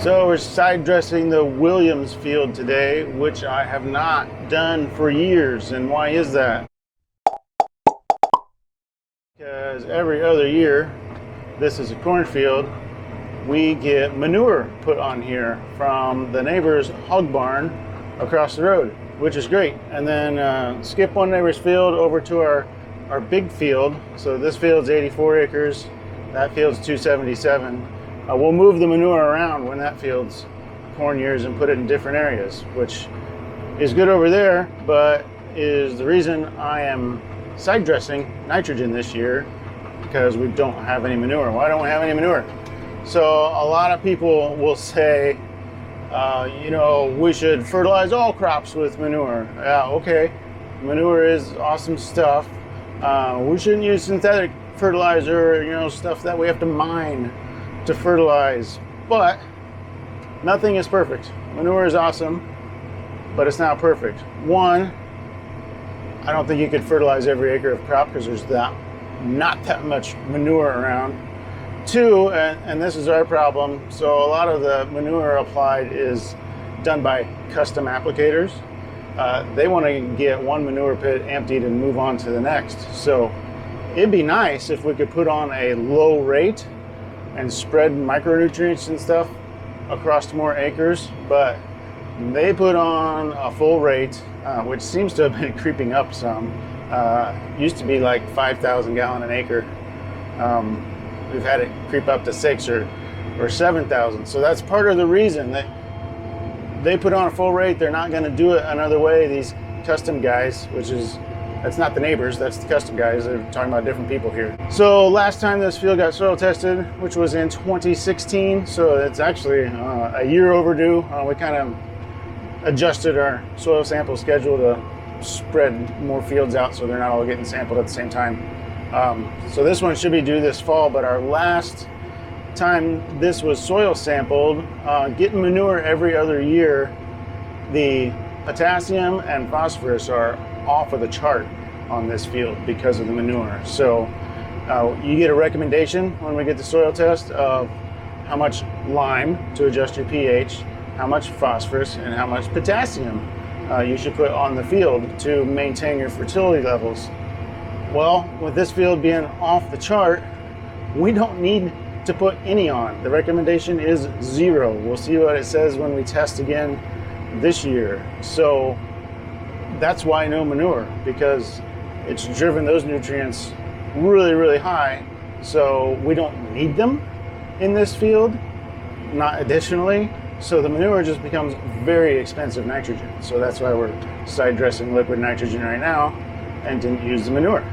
So we're side dressing the Williams field today, which I have not done for years. And why is that? Because every other year, this is a cornfield, we get manure put on here from the neighbor's hog barn across the road, which is great. And then skip one neighbor's field over to our big field. So this field's 84 acres, that field's 277. We'll move the manure around when that field's corn years and put it in different areas, which is good over there, but is the reason I am side dressing nitrogen this year, because we don't have any manure. Why don't we have any manure? So a lot of people will say, we should fertilize all crops with manure. Yeah, okay, manure is awesome stuff. We shouldn't use synthetic fertilizer, stuff that we have to mine to fertilize, but nothing is perfect. Manure is awesome, but it's not perfect. One, I don't think you could fertilize every acre of crop because there's not that much manure around. Two, and this is our problem, so a lot of the manure applied is done by custom applicators. They want to get one manure pit emptied and move on to the next. So it'd be nice if we could put on a low rate and spread micronutrients and stuff across more acres, but they put on a full rate, which seems to have been creeping up some. Used to be like 5,000 gallon an acre. We've had it creep up to 6 or 7,000. So that's part of the reason that they put on a full rate. They're not going to do it another way. These custom guys, that's not the neighbors, that's the custom guys. They're talking about different people here. So last time this field got soil tested, which was in 2016, so it's actually a year overdue. We kind of adjusted our soil sample schedule to spread more fields out so they're not all getting sampled at the same time. So this one should be due this fall, but our last time this was soil sampled, getting manure every other year, the potassium and phosphorus are off of the chart on this field because of the manure. So you get a recommendation when we get the soil test of how much lime to adjust your pH, how much phosphorus, and how much potassium you should put on the field to maintain your fertility levels. Well, with this field being off the chart, we don't need to put any on. The recommendation is 0. We'll see what it says when we test again this year. So that's why no manure, because it's driven those nutrients really, really high. So we don't need them in this field, not additionally. So the manure just becomes very expensive nitrogen. So that's why we're side dressing liquid nitrogen right now and didn't use the manure.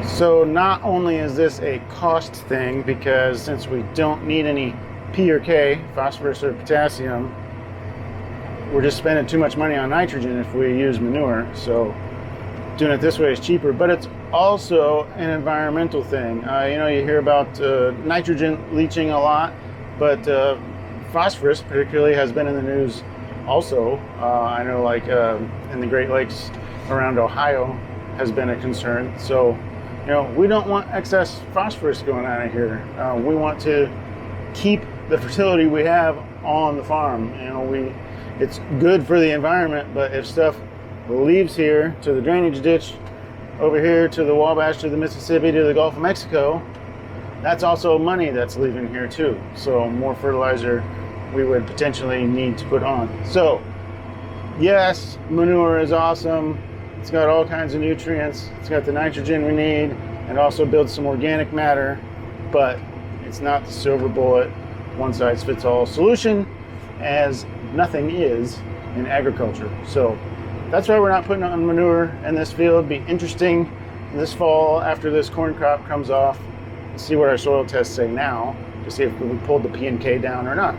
So not only is this a cost thing, because since we don't need any P or K, phosphorus or potassium, we're just spending too much money on nitrogen if we use manure. So doing it this way is cheaper, but it's also an environmental thing. You hear about nitrogen leaching a lot, but phosphorus particularly has been in the news also. I know in the Great Lakes around Ohio has been a concern. So, we don't want excess phosphorus going out of here. We want to keep the fertility we have on the farm. It's good for the environment, but if stuff leaves here to the drainage ditch, over here to the Wabash, to the Mississippi, to the Gulf of Mexico, that's also money that's leaving here too. So more fertilizer we would potentially need to put on. So yes, manure is awesome. It's got all kinds of nutrients. It's got the nitrogen we need, and also builds some organic matter, but it's not the silver bullet, one size fits all solution, as nothing is in agriculture. So that's why we're not putting on manure in this field. Be interesting this fall after this corn crop comes off, see what our soil tests say now to see if we pulled the P and K down or not.